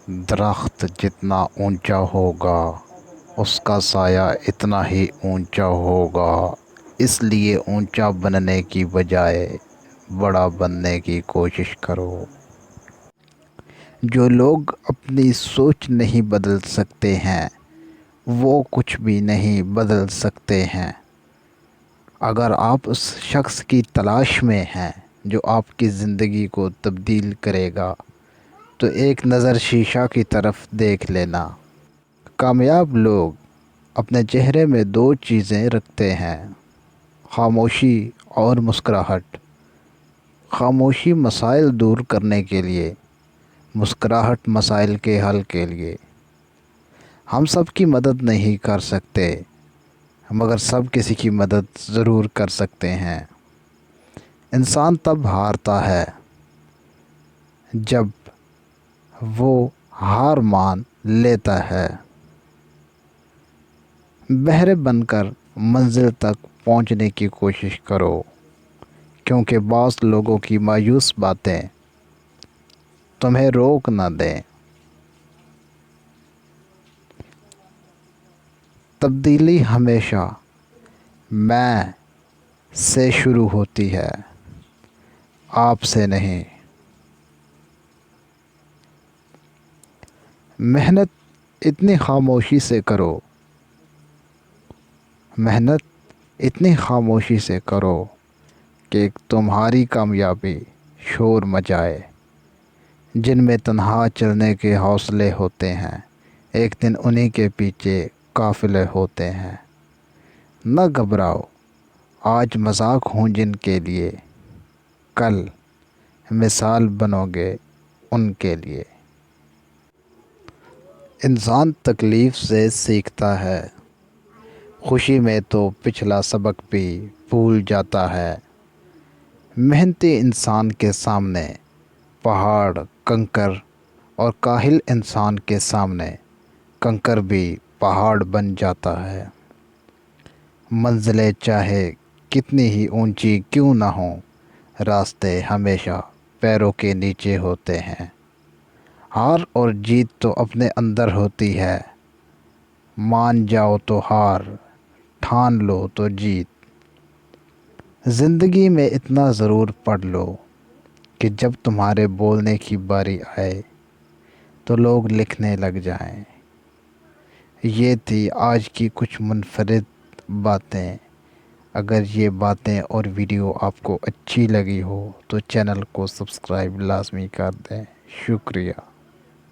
درخت جتنا اونچا ہوگا اس کا سایہ اتنا ہی اونچا ہوگا، اس لیے اونچا بننے کی بجائے بڑا بننے کی کوشش کرو۔ جو لوگ اپنی سوچ نہیں بدل سکتے ہیں وہ کچھ بھی نہیں بدل سکتے ہیں۔ اگر آپ اس شخص کی تلاش میں ہیں جو آپ کی زندگی کو تبدیل کرے گا تو ایک نظر شیشہ کی طرف دیکھ لینا۔ کامیاب لوگ اپنے چہرے میں دو چیزیں رکھتے ہیں: خاموشی اور مسکراہٹ۔ خاموشی مسائل دور کرنے کے لیے، مسکراہٹ مسائل کے حل کے لیے۔ ہم سب کی مدد نہیں کر سکتے مگر سب کسی کی مدد ضرور کر سکتے ہیں۔ انسان تب ہارتا ہے جب وہ ہار مان لیتا ہے۔ بہرے بن کر منزل تک پہنچنے کی کوشش کرو، کیونکہ بعض لوگوں کی مایوس باتیں تمہیں روک نہ دیں۔ تبدیلی ہمیشہ میں سے شروع ہوتی ہے، آپ سے نہیں۔ محنت اتنی خاموشی سے کرو، محنت اتنی خاموشی سے کرو کہ تمہاری کامیابی شور مچائے۔ جن میں تنہا چلنے کے حوصلے ہوتے ہیں ایک دن انہی کے پیچھے قافلے ہوتے ہیں۔ نہ گھبراؤ، آج مذاق ہوں جن کے لیے، کل مثال بنو گے ان کے لیے۔ انسان تکلیف سے سیکھتا ہے، خوشی میں تو پچھلا سبق بھی بھول جاتا ہے۔ محنتی انسان کے سامنے پہاڑ کنکر اور کاہل انسان کے سامنے کنکر بھی پہاڑ بن جاتا ہے۔ منزلیں چاہے کتنی ہی اونچی کیوں نہ ہوں، راستے ہمیشہ پیروں کے نیچے ہوتے ہیں۔ ہار اور جیت تو اپنے اندر ہوتی ہے، مان جاؤ تو ہار، ٹھان لو تو جیت۔ زندگی میں اتنا ضرور پڑھ لو کہ جب تمہارے بولنے کی باری آئے تو لوگ لکھنے لگ جائیں۔ یہ تھی آج کی کچھ منفرد باتیں۔ اگر یہ باتیں اور ویڈیو آپ کو اچھی لگی ہو تو چینل کو سبسکرائب لازمی کر دیں۔ شکریہ۔